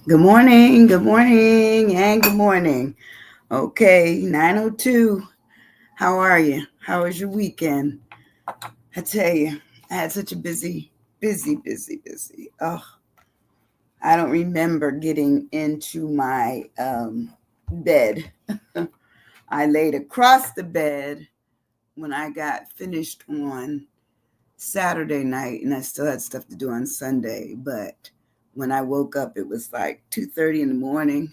Good morning, and good morning. Okay, 9:02. How are you? How was your weekend? I tell you, I had such a busy. Oh, I don't remember getting into my bed. I laid across the bed when I got finished on Saturday night, and I still had stuff to do on Sunday. But when I woke up, it was like 2:30 in the morning.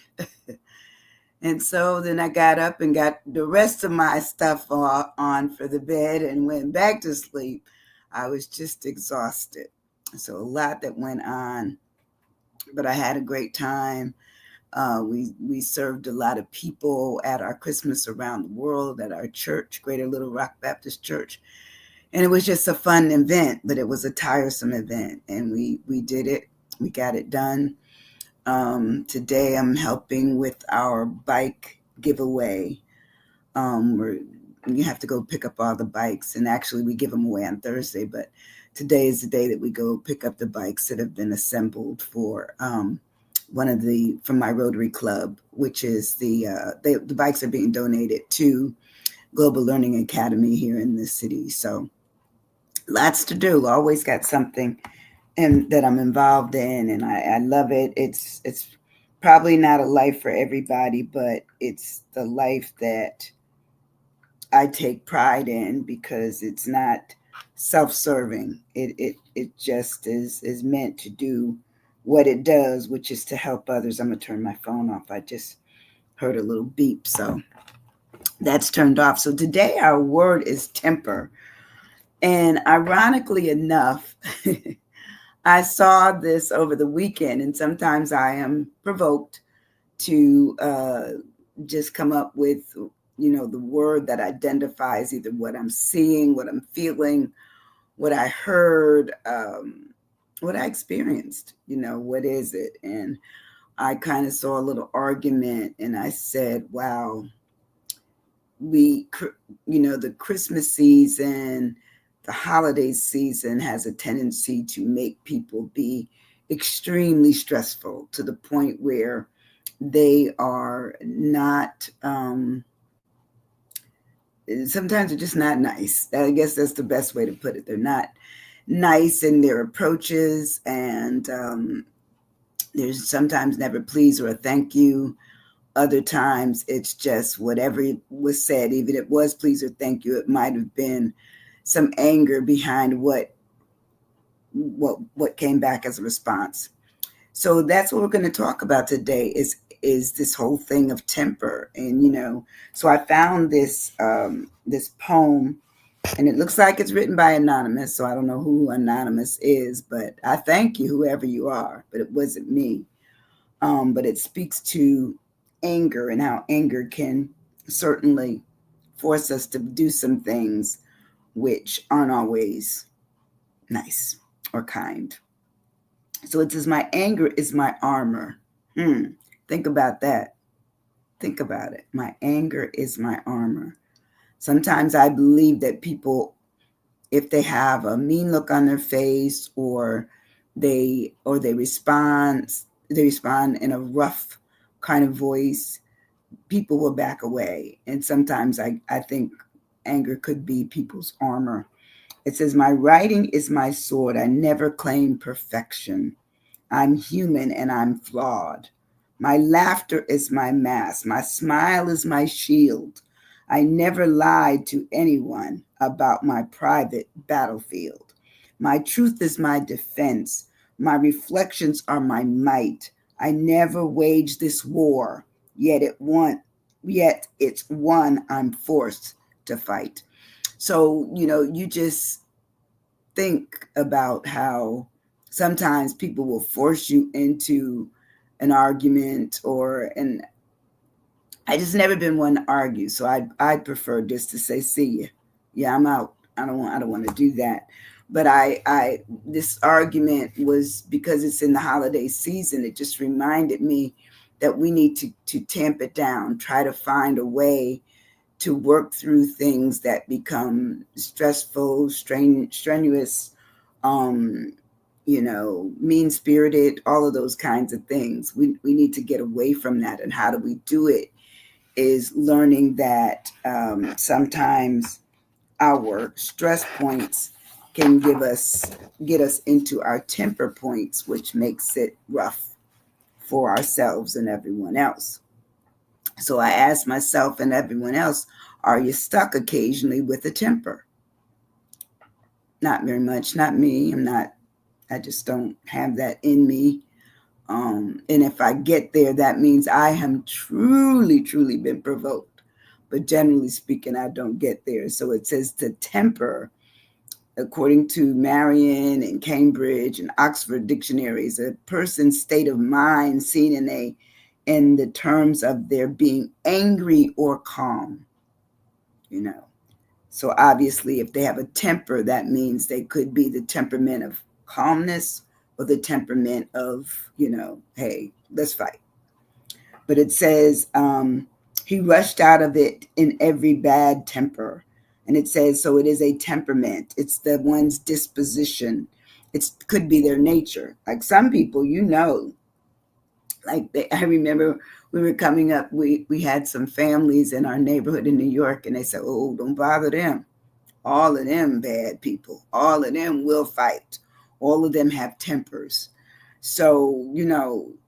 And so then I got up and got the rest of my stuff on for the bed and went back to sleep. I was just exhausted. So a lot that went on, but I had a great time. We served a lot of people at our Christmas around the world at our church, Greater Little Rock Baptist Church, and it was just a fun event. But it was a tiresome event, and we did it. We got it done. Today I'm helping with our bike giveaway. Where you have to go pick up all the bikes, and actually we give them away on Thursday, but today is the day that we go pick up the bikes that have been assembled for one of the from my Rotary Club, which is the bikes are being donated to Global Learning Academy here in the city. So lots to do. Always got something and that I'm involved in, and I love it. It's probably not a life for everybody, but it's the life that I take pride in because it's not self-serving. It just is meant to do what it does, which is to help others. I'm gonna turn my phone off. I just heard a little beep, so that's turned off. So today our word is temper, and ironically enough. I saw this over the weekend, and sometimes I am provoked to just come up with, the word that identifies either what I'm seeing, what I'm feeling, what I heard, what I experienced. What is it? And I kind of saw a little argument, and I said, "Wow, the Christmas season, the holiday season has a tendency to make people be extremely stressful to the point where they are not, sometimes they're just not nice. I guess that's the best way to put it. They're not nice in their approaches, and there's sometimes never please or a thank you. Other times it's just whatever was said, even if it was please or thank you, it might have been some anger behind what came back as a response. So that's what we're going to talk about today is this whole thing of temper. And so I found this poem, and it looks like it's written by anonymous, so I don't know who anonymous is, but I thank you whoever you are, but it wasn't me. But it speaks to anger and how anger can certainly force us to do some things which aren't always nice or kind. So it says, "My anger is my armor." Think about that. Think about it. My anger is my armor. Sometimes I believe that people, if they have a mean look on their face, or they respond in a rough kind of voice, people will back away. And sometimes I think anger could be people's armor. It says, "My writing is my sword. I never claim perfection. I'm human and I'm flawed. My laughter is my mask. My smile is my shield. I never lied to anyone about my private battlefield. My truth is my defense. My reflections are my might. I never waged this war, yet it's one I'm forced to fight." So, you just think about how sometimes people will force you into an argument, and I just never been one to argue, so I prefer just to say, "See you, yeah, I'm out. I don't want to do that." But I this argument was because it's in the holiday season. It just reminded me that we need to tamp it down, try to find a way to work through things that become stressful, strenuous, um, mean-spirited, all of those kinds of things. We need to get away from that. And how do we do it is learning that sometimes our stress points can get us into our temper points, which makes it rough for ourselves and everyone else. So I ask myself and everyone else, are you stuck occasionally with a temper? Not very much, not me. I just don't have that in me. And if I get there, that means I have truly, truly been provoked. But generally speaking, I don't get there. So it says to temper, according to Marion and Cambridge and Oxford dictionaries, a person's state of mind seen in the terms of their being angry or calm. So obviously, if they have a temper, that means they could be the temperament of calmness or the temperament of, hey, let's fight. But it says he rushed out of it in every bad temper. And it says, so it is a temperament. It's the one's disposition. It could be their nature. Like some people, I remember we were coming up, we had some families in our neighborhood in New York, and they said, oh, don't bother them. All of them bad people. All of them will fight. All of them have tempers. So,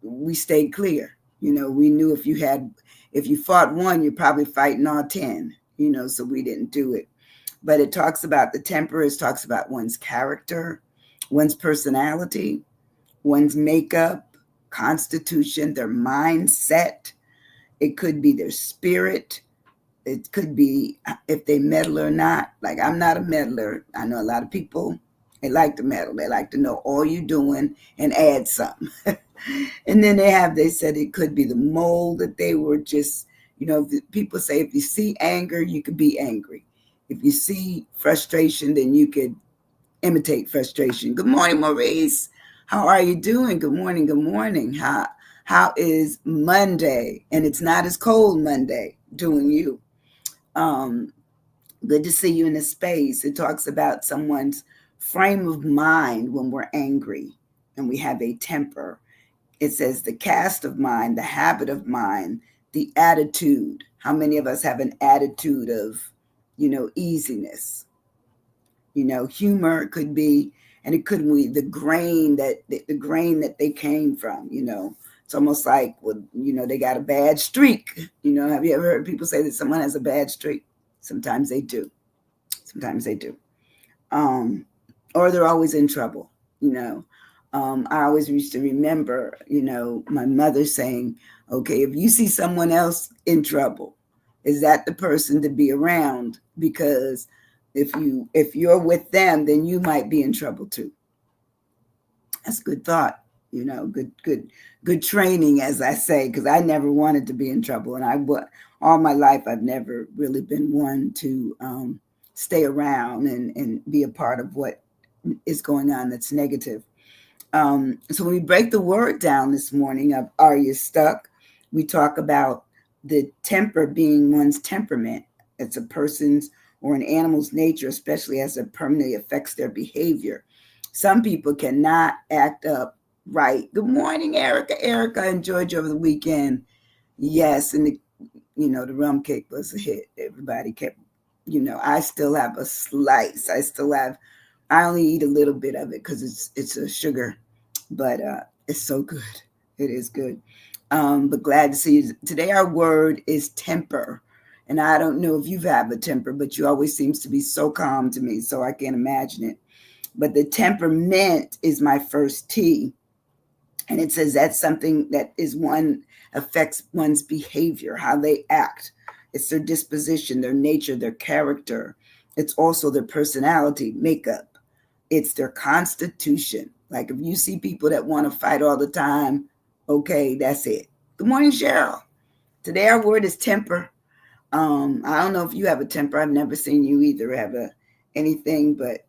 we stayed clear. We knew if you fought one, you're probably fighting all 10, so we didn't do it. But it talks about the temper, it talks about one's character, one's personality, one's makeup, constitution, their mindset. It could be their spirit. It could be if they meddle or not. Like, I'm not a meddler. I know a lot of people, they like to meddle. They like to know all you're doing and add something. And then they said it could be the mold that they were just, people say if you see anger, you could be angry. If you see frustration, then you could imitate frustration. Good morning, Maurice. How are you doing? Good morning. Good morning. How is Monday? And it's not as cold Monday doing you. Good to see you in the space. It talks about someone's frame of mind when we're angry and we have a temper. It says the cast of mind, the habit of mind, the attitude. How many of us have an attitude of, easiness? Humor could be, and it could be the grain that they came from. It's almost like, well, they got a bad streak. Have you ever heard people say that someone has a bad streak? Sometimes they do. Or they're always in trouble. I always used to remember, my mother saying, okay, if you see someone else in trouble, is that the person to be around? Because if you're with them, then you might be in trouble too. That's a good thought, good training, as I say, because I never wanted to be in trouble. And all my life, I've never really been one to stay around and be a part of what is going on that's negative. So when we break the word down this morning of are you stuck, we talk about the temper being one's temperament. It's a person's or an animal's nature, especially as it permanently affects their behavior. Some people cannot act up right. Good morning, Erica. Erica enjoyed you over the weekend. Yes, and the rum cake was a hit. Everybody kept, I still have a slice. I only eat a little bit of it because it's a sugar, but it's so good. It is good. But glad to see you. Today our word is temper. And I don't know if you have a temper, but you always seems to be so calm to me, so I can't imagine it. But the temperament is my first T. And it says that's something that affects one's behavior, how they act. It's their disposition, their nature, their character. It's also their personality, makeup. It's their constitution. Like if you see people that want to fight all the time, okay, that's it. Good morning, Cheryl. Today our word is temper. I don't know if you have a temper. I've never seen you either have anything but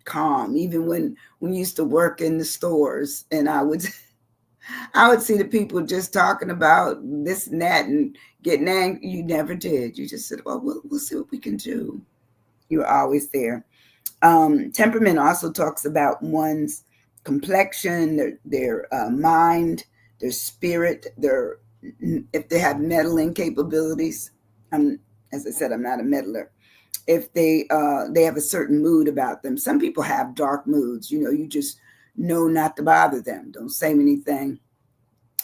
calm. Even when we used to work in the stores, and I would see the people just talking about this and that and getting angry. You never did. You just said, well, we'll see what we can do. You were always there. Temperament also talks about one's complexion, their mind, their spirit, their if they have meddling capabilities. I'm, as I said, I'm not a meddler. If they have a certain mood about them. Some people have dark moods. You just know not to bother them. Don't say anything.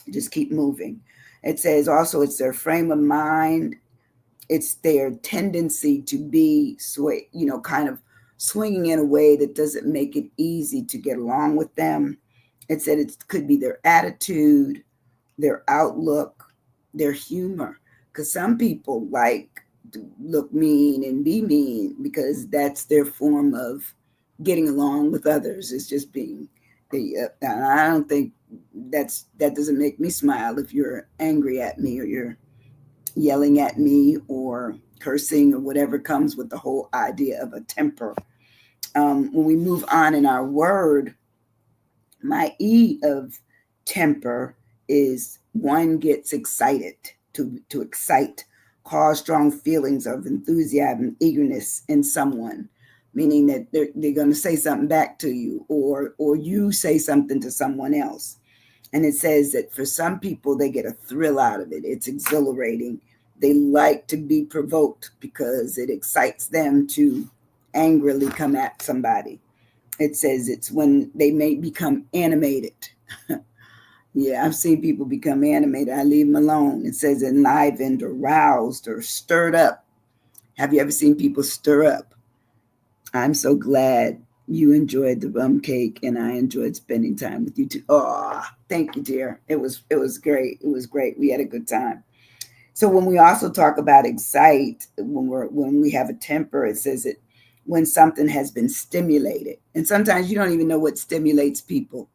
Just keep moving. It says also it's their frame of mind. It's their tendency to be kind of swinging in a way that doesn't make it easy to get along with them. It said it could be their attitude, their outlook, their humor. Because some people like to look mean and be mean because that's their form of getting along with others. Is just being. I don't think that doesn't make me smile if you're angry at me or you're yelling at me or cursing or whatever comes with the whole idea of a temper. When we move on in our word, my E of temper is one gets excited, to excite, cause strong feelings of enthusiasm, eagerness in someone, meaning that they're going to say something back to you, or you say something to someone else. And it says that for some people, they get a thrill out of it. It's exhilarating. They like to be provoked because it excites them to angrily come at somebody. It says it's when they may become animated. Yeah, I've seen people become animated. I leave them alone. It says enlivened or roused or stirred up. Have you ever seen people stir up? I'm so glad you enjoyed the rum cake and I enjoyed spending time with you too. Oh, thank you, dear. It was great. It was great. We had a good time. So when we also talk about excite, when we have a temper, it says it when something has been stimulated. And sometimes you don't even know what stimulates people.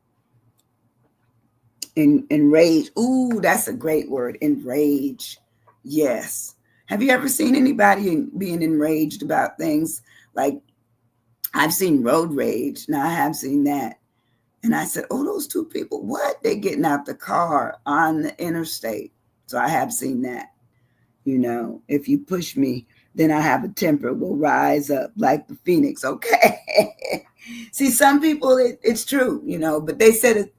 Enrage. Ooh, that's a great word. Enrage. Yes. Have you ever seen anybody being enraged about things? Like I've seen road rage. Now I have seen that. And I said, oh, those two people, what? They getting out the car on the interstate. So I have seen that. If you push me, then I have a temper will rise up like the phoenix. Okay. See, some people, it's true, but they said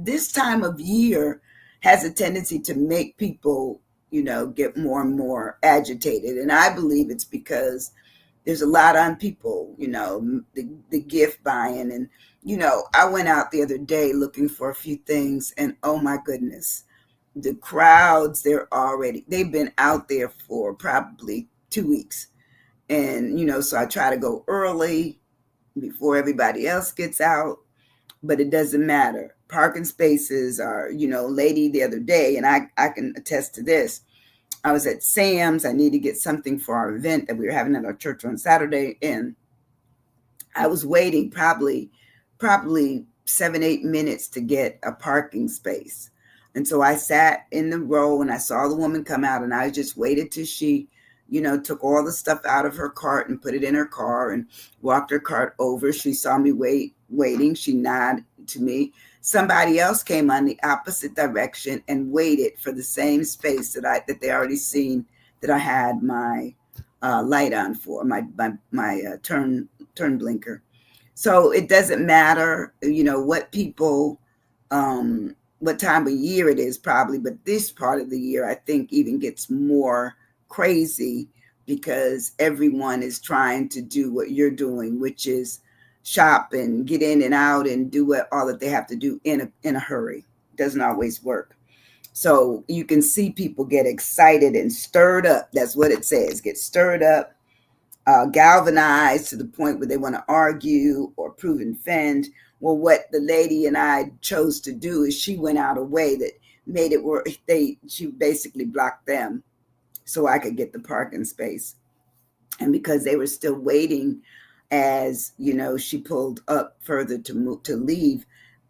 this time of year has a tendency to make people, get more and more agitated. And I believe it's because there's a lot on people, the gift buying. And, I went out the other day looking for a few things and oh my goodness, the crowds, they've been out there for probably 2 weeks. And, so I try to go early before everybody else gets out, but it doesn't matter. Parking spaces are, lady the other day, and I can attest to this. I was at Sam's. I need to get something for our event that we were having at our church on Saturday. And I was waiting probably 7-8 minutes to get a parking space. And so I sat in the row and I saw the woman come out and I just waited till she, took all the stuff out of her cart and put it in her car and walked her cart over. She saw me waiting. She nodded to me. Somebody else came on the opposite direction and waited for the same space that they already seen that I had my light on for, my turn blinker. So it doesn't matter, what time of year it is probably, but this part of the year I think even gets more crazy because everyone is trying to do what you're doing, which is shop and get in and out and do all that they have to do in a hurry. It doesn't always work. So you can see people get excited and stirred up. That's what it says. Get stirred up, galvanized to the point where they want to argue or prove and defend. Well, what the lady and I chose to do is she went out a way that made it where she basically blocked them so I could get the parking space. And because they were still waiting, as she pulled up further to leave,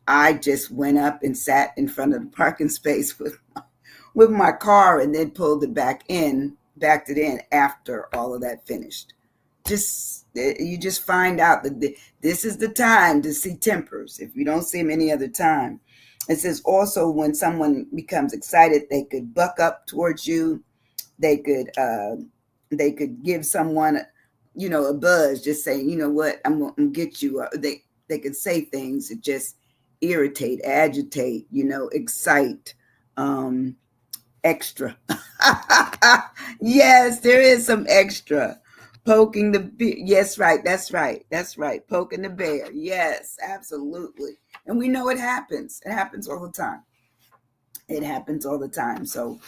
I just went up and sat in front of the parking space with my car and then pulled it backed it in after all of that finished. You just find out that this is the time to see tempers if you don't see them any other time. It says also when someone becomes excited, they could buck up towards you. They could give someone, a buzz, just saying, you know what, I'm gonna get you. They could say things that just irritate, agitate, excite, extra. Yes, there is some extra. Poking the yes, right. That's right. Poking the bear. Yes, absolutely. And we know it happens. It happens all the time. It happens all the time. So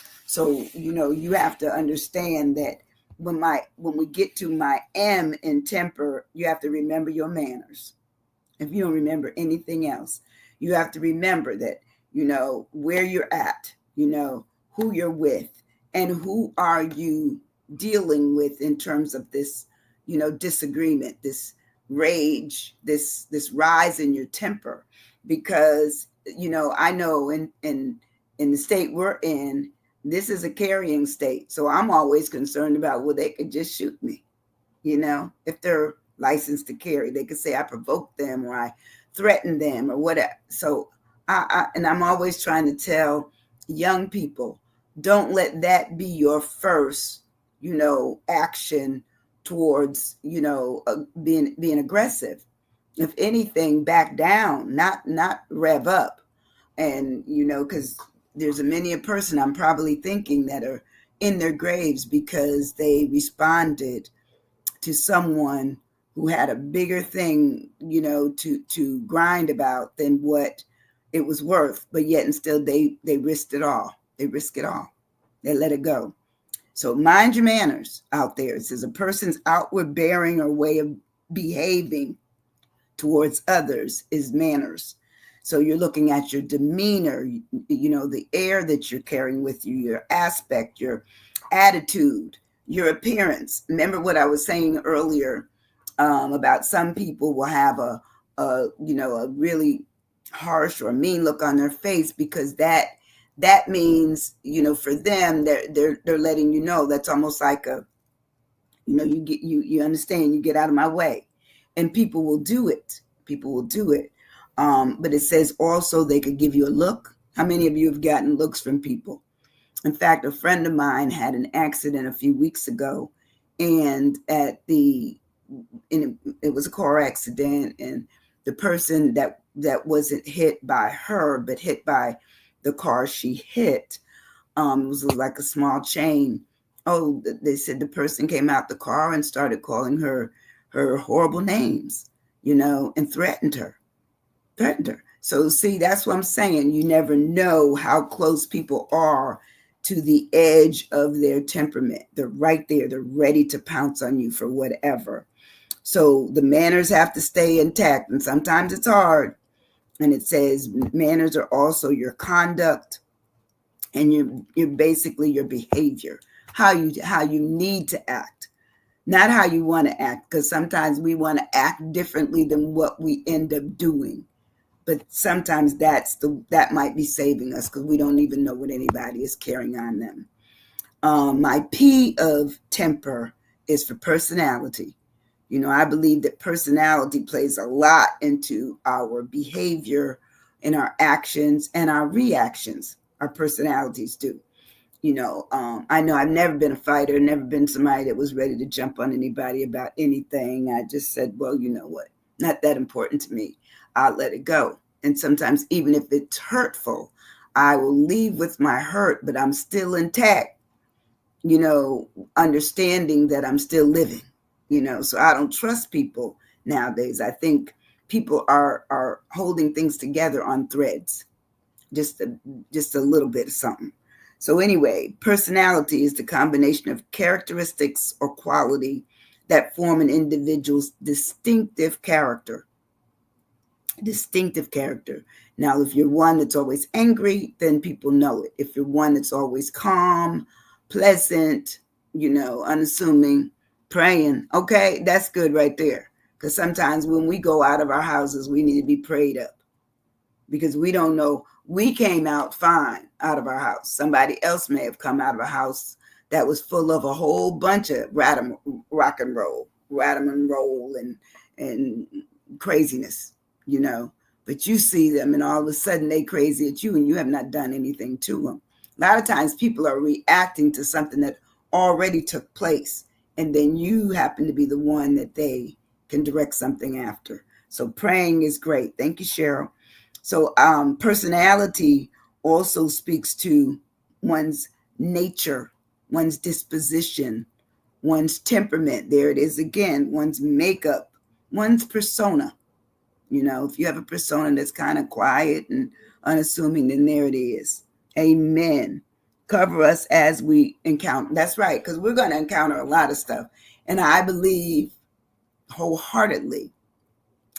you have to understand that when we get to my M in temper, you have to remember your manners. If you don't remember anything else, you have to remember that, where you're at, who you're with, and who are you dealing with in terms of this, disagreement, this rage, this rise in your temper. Because, I know in the state we're in, this is a carrying state. So I'm always concerned about, well, they could just shoot me. If they're licensed to carry, they could say I provoked them or I threatened them or whatever. So and I'm always trying to tell young people, don't let that be your first, action towards, being aggressive. If anything, back down, not rev up. And, because there's a many a person I'm probably thinking that are in their graves because they responded to someone who had a bigger thing, to grind about than what it was worth, but yet and still they risked it all. They risk it all. They let it go. So mind your manners out there. It says a person's outward bearing or way of behaving towards others is manners. So you're looking at your demeanor, the air that you're carrying with you, your aspect, your attitude, your appearance. Remember what I was saying earlier about some people will have a really harsh or mean look on their face because that means, for them, they're letting you know. That's almost like you understand, you get out of my way. And people will do it. But it says also they could give you a look. How many of you have gotten looks from people? In fact, a friend of mine had an accident a few weeks ago, and it was a car accident, and the person that wasn't hit by her, but hit by the car she hit, it was like a small chain. Oh, they said the person came out the car and started calling her horrible names, and threatened her. So see, that's what I'm saying. You never know how close people are to the edge of their temperament. They're right there. They're ready to pounce on you for whatever. So the manners have to stay intact. And sometimes it's hard. And it says manners are also your conduct and you're basically your behavior, how you need to act, not how you want to act. Because sometimes we want to act differently than what we end up doing. But sometimes that might be saving us because we don't even know what anybody is carrying on them. My P of temper is for personality. I believe that personality plays a lot into our behavior and our actions and our reactions. Our personalities do. I know I've never been a fighter, never been somebody that was ready to jump on anybody about anything. I just said, well, you know what? Not that important to me. I'll let it go. And sometimes even if it's hurtful, I will leave with my hurt, but I'm still intact, understanding that I'm still living, so I don't trust people nowadays. I think people are holding things together on threads, just a little bit of something. So anyway, personality is the combination of characteristics or quality that form an individual's distinctive character. Now, if you're one that's always angry, then people know it. If you're one that's always calm, pleasant, unassuming, praying, okay, that's good right there. Because sometimes when we go out of our houses, we need to be prayed up because we don't know. We came out fine out of our house. Somebody else may have come out of a house that was full of a whole bunch of rock and roll, and craziness, but you see them and all of a sudden they crazy at you and you have not done anything to them. A lot of times people are reacting to something that already took place, and then you happen to be the one that they can direct something after. So praying is great. Thank you, Cheryl. So personality also speaks to one's nature, one's disposition, one's temperament. There it is again, one's makeup, one's persona. If you have a persona that's kind of quiet and unassuming, then there it is. Amen. Cover us as we encounter. That's right, because we're going to encounter a lot of stuff. And I believe wholeheartedly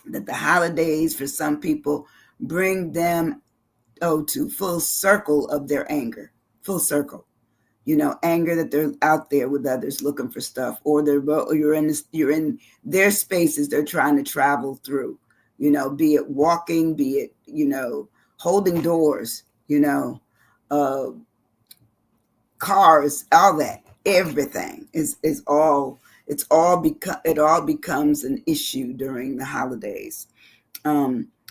that the holidays for some people bring them to full circle of their anger, full circle. Anger that they're out there with others looking for stuff, or you're in their spaces they're trying to travel through. Be it walking, be it holding doors, uh, cars, all that, everything is all. It all becomes an issue during the holidays.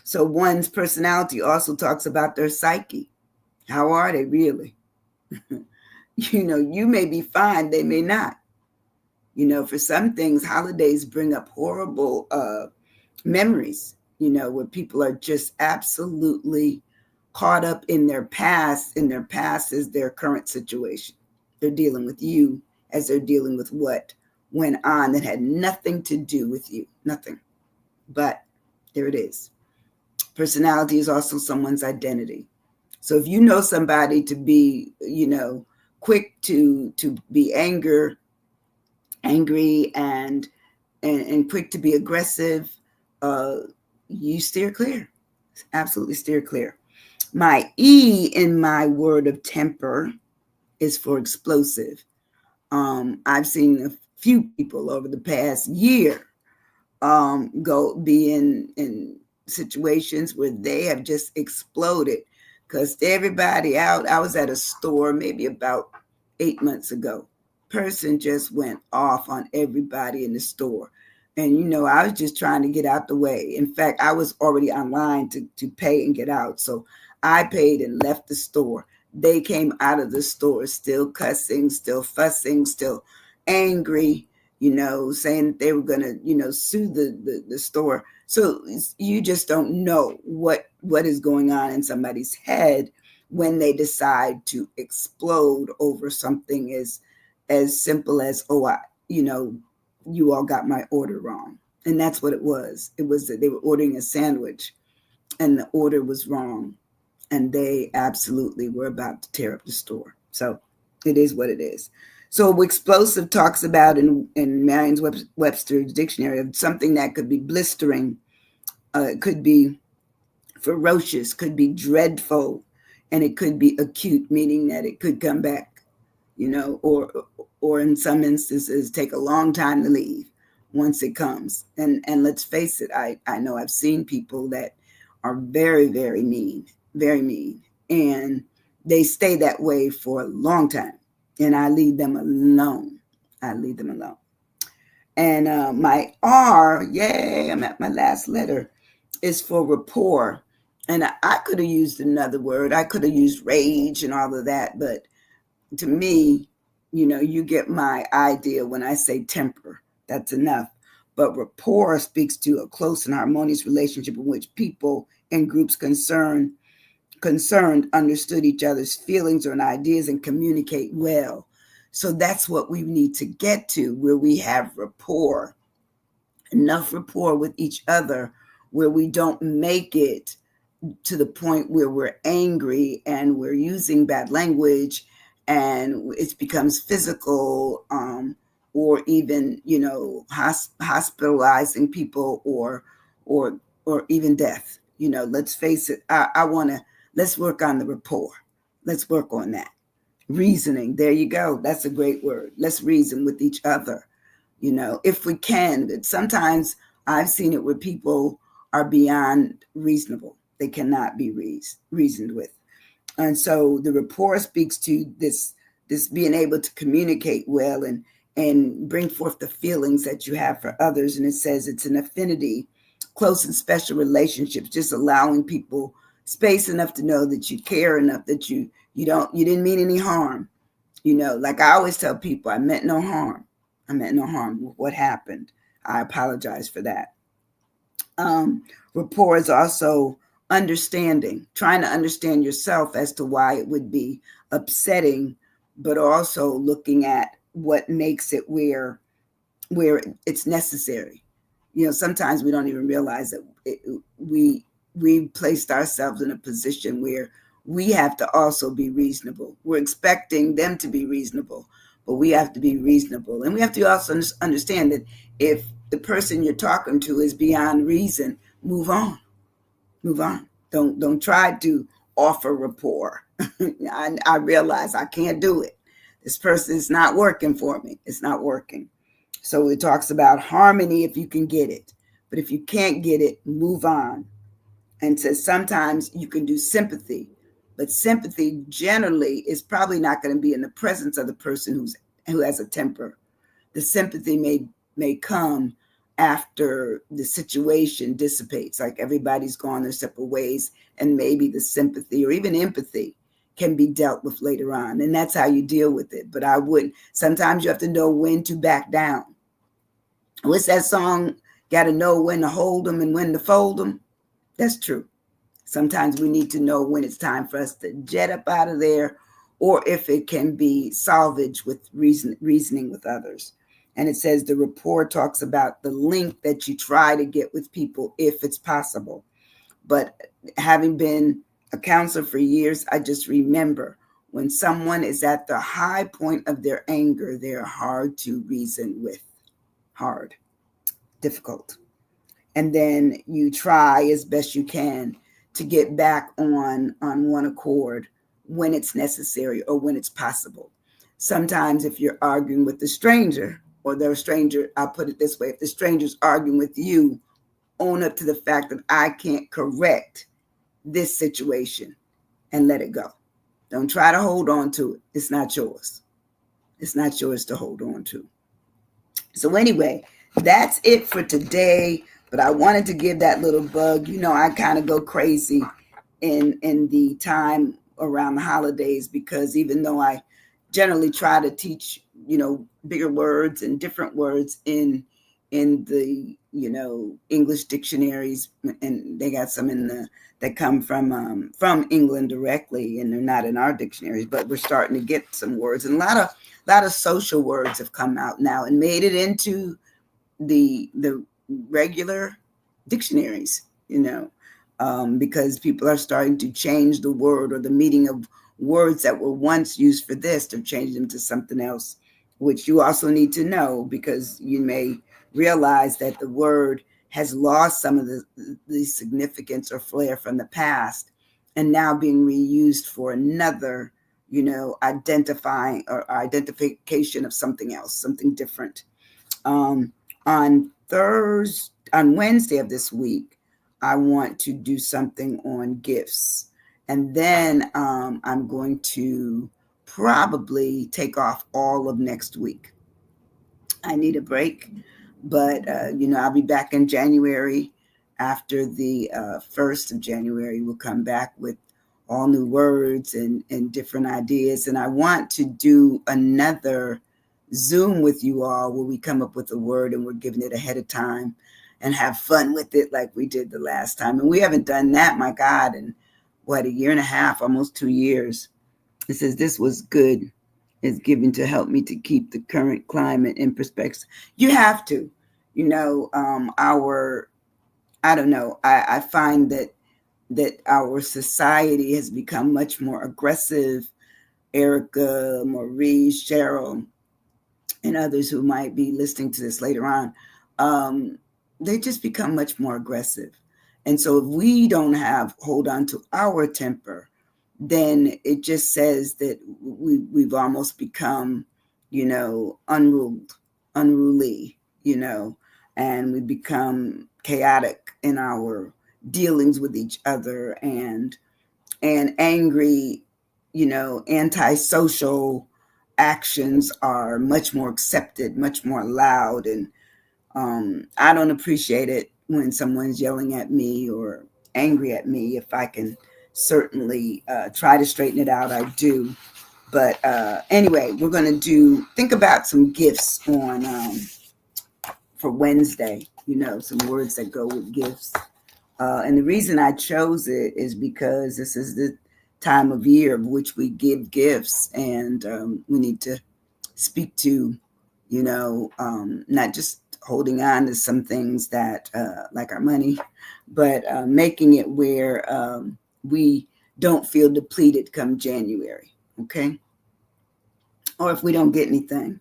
So one's personality also talks about their psyche. How are they really? You may be fine, they may not. For some things, holidays bring up horrible memories, where people are just absolutely caught up in their past, and their past is their current situation. They're dealing with you as they're dealing with what went on that had nothing to do with you, nothing. But there it is. Personality is also someone's identity. So if you know somebody to be, quick to be angry and quick to be aggressive, you steer clear. Absolutely steer clear. My E in my word of temper is for explosive. I've seen a few people over the past year go be in situations where they have just exploded because everybody out. I was at a store maybe about 8 months ago. Person just went off on everybody in the store. And I was just trying to get out the way. In fact, I was already online to pay and get out. So I paid and left the store. They came out of the store still cussing, still fussing, still angry, saying that they were going to, sue the store. So you just don't know what is going on in somebody's head when they decide to explode over something as simple as, you all got my order wrong. And that's what it was. It was that they were ordering a sandwich and the order was wrong. And they absolutely were about to tear up the store. So it is what it is. So explosive talks about in Merriam-Webster's dictionary of something that could be blistering, it could be ferocious, could be dreadful, and it could be acute, meaning that it could come back, or in some instances take a long time to leave once it comes. And let's face it, I know I've seen people that are very, very mean, and they stay that way for a long time. And I leave them alone. And my R, yay, I'm at my last letter, is for rapport. And I could have used another word. I could have used rage and all of that. But to me, you get my idea when I say temper. That's enough. But rapport speaks to a close and harmonious relationship in which people and groups concerned understood each other's feelings or ideas and communicate well. So that's what we need to get to, where we have rapport, enough rapport with each other, where we don't make it to the point where we're angry and we're using bad language and it becomes physical, or even hospitalizing people or even death. Let's face it. I want to Let's work on the rapport. Let's work on that. Reasoning. There you go. That's a great word. Let's reason with each other, if we can. But sometimes I've seen it where people are beyond reasonable. They cannot be reasoned with. And so the rapport speaks to this being able to communicate well and bring forth the feelings that you have for others. And it says it's an affinity, close and special relationships, just allowing people space enough to know that you care enough, that you didn't mean any harm. Like I always tell people, I meant no harm. With what happened. I apologize for that. Rapport is also trying to understand yourself as to why it would be upsetting, but also looking at what makes it where it's necessary. Sometimes we don't even realize that we placed ourselves in a position where we have to also be reasonable. We're expecting them to be reasonable, but we have to be reasonable. And we have to also understand that if the person you're talking to is beyond reason, move on. Move on. Don't try to offer rapport. I realize I can't do it. This person is not working for me. It's not working. So it talks about harmony if you can get it. But if you can't get it, move on. And says sometimes you can do sympathy, but sympathy generally is probably not going to be in the presence of the person who has a temper. The sympathy may come after the situation dissipates, like everybody's gone their separate ways, and maybe the sympathy or even empathy can be dealt with later on. And that's how you deal with it. But sometimes you have to know when to back down. What's that song? Got to know when to hold them and when to fold them. That's true. Sometimes we need to know when it's time for us to jet up out of there, or if it can be salvaged with reasoning with others. And it says the rapport talks about the link that you try to get with people if it's possible. But having been a counselor for years, I just remember when someone is at the high point of their anger, they're hard to reason with. Hard, difficult. And then you try as best you can to get back on one accord when it's necessary or when it's possible. Sometimes if you're arguing with a stranger, or they're a stranger, I'll put it this way, if the stranger's arguing with you, own up to the fact that I can't correct this situation and let it go. Don't try to hold on to it. It's not yours. It's not yours to hold on to. So anyway, that's it for today. But I wanted to give that little bug. I kind of go crazy in the time around the holidays, because even though I generally try to teach, bigger words and different words in the, English dictionaries, and they got some that come from England directly, and they're not in our dictionaries, but we're starting to get some words, and a lot of social words have come out now and made it into the regular dictionaries, because people are starting to change the word or the meaning of words that were once used for this to change them to something else, which you also need to know, because you may realize that the word has lost some of the significance or flair from the past and now being reused for another, identifying or identification of something else, something different. On Wednesday of this week, I want to do something on gifts. And then I'm going to probably take off all of next week. I need a break, but, I'll be back in January. After the 1st of January, we'll come back with all new words and different ideas. And I want to do another Zoom with you all where we come up with a word and we're giving it ahead of time and have fun with it like we did the last time. And we haven't done that, my God, in a year and a half, almost 2 years. It says this was good. It's given to help me to keep the current climate in perspective. You have to, I find that our society has become much more aggressive. Erica, Maurice, Cheryl, and others who might be listening to this later on, they just become much more aggressive. And so if we don't hold on to our temper, then it just says that we've almost become, unruly, and we become chaotic in our dealings with each other, and angry, antisocial actions are much more accepted, much more allowed. And I don't appreciate it when someone's yelling at me or angry at me. If I can certainly try to straighten it out, I do. But anyway, we're going to think about some gifts for Wednesday, some words that go with gifts. And the reason I chose it is because this is the time of year of which we give gifts, and we need to speak to, not just holding on to some things that, like our money, but making it where we don't feel depleted come January, okay? Or if we don't get anything.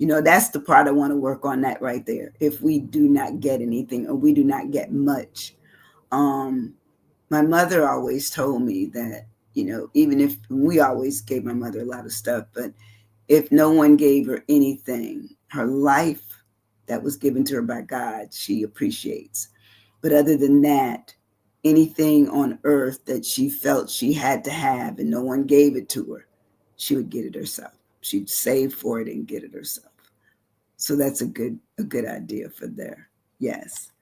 That's the part I want to work on, that right there. If we do not get anything or we do not get much. Um, my mother always told me that, even if we always gave my mother a lot of stuff, but if no one gave her anything, her life that was given to her by God, she appreciates. But other than that, anything on earth that she felt she had to have and no one gave it to her, she would get it herself. She'd save for it and get it herself. So that's a good idea for there. Yes.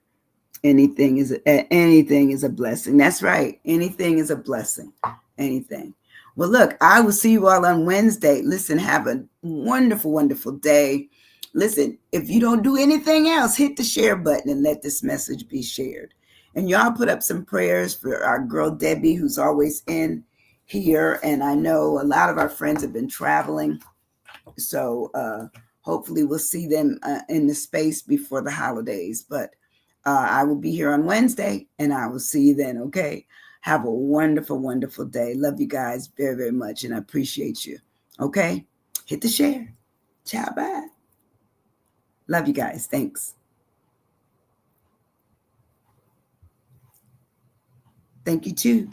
Anything is a blessing. That's right. Anything is a blessing. Anything. Well, look, I will see you all on Wednesday. Listen, have a wonderful, wonderful day. Listen, if you don't do anything else, hit the share button and let this message be shared. And y'all put up some prayers for our girl Debbie, who's always in here. And I know a lot of our friends have been traveling. So hopefully we'll see them in the space before the holidays. But I will be here on Wednesday and I will see you then. Okay. Have a wonderful, wonderful day. Love you guys very, very much. And I appreciate you. Okay. Hit the share. Ciao. Bye. Love you guys. Thanks. Thank you too.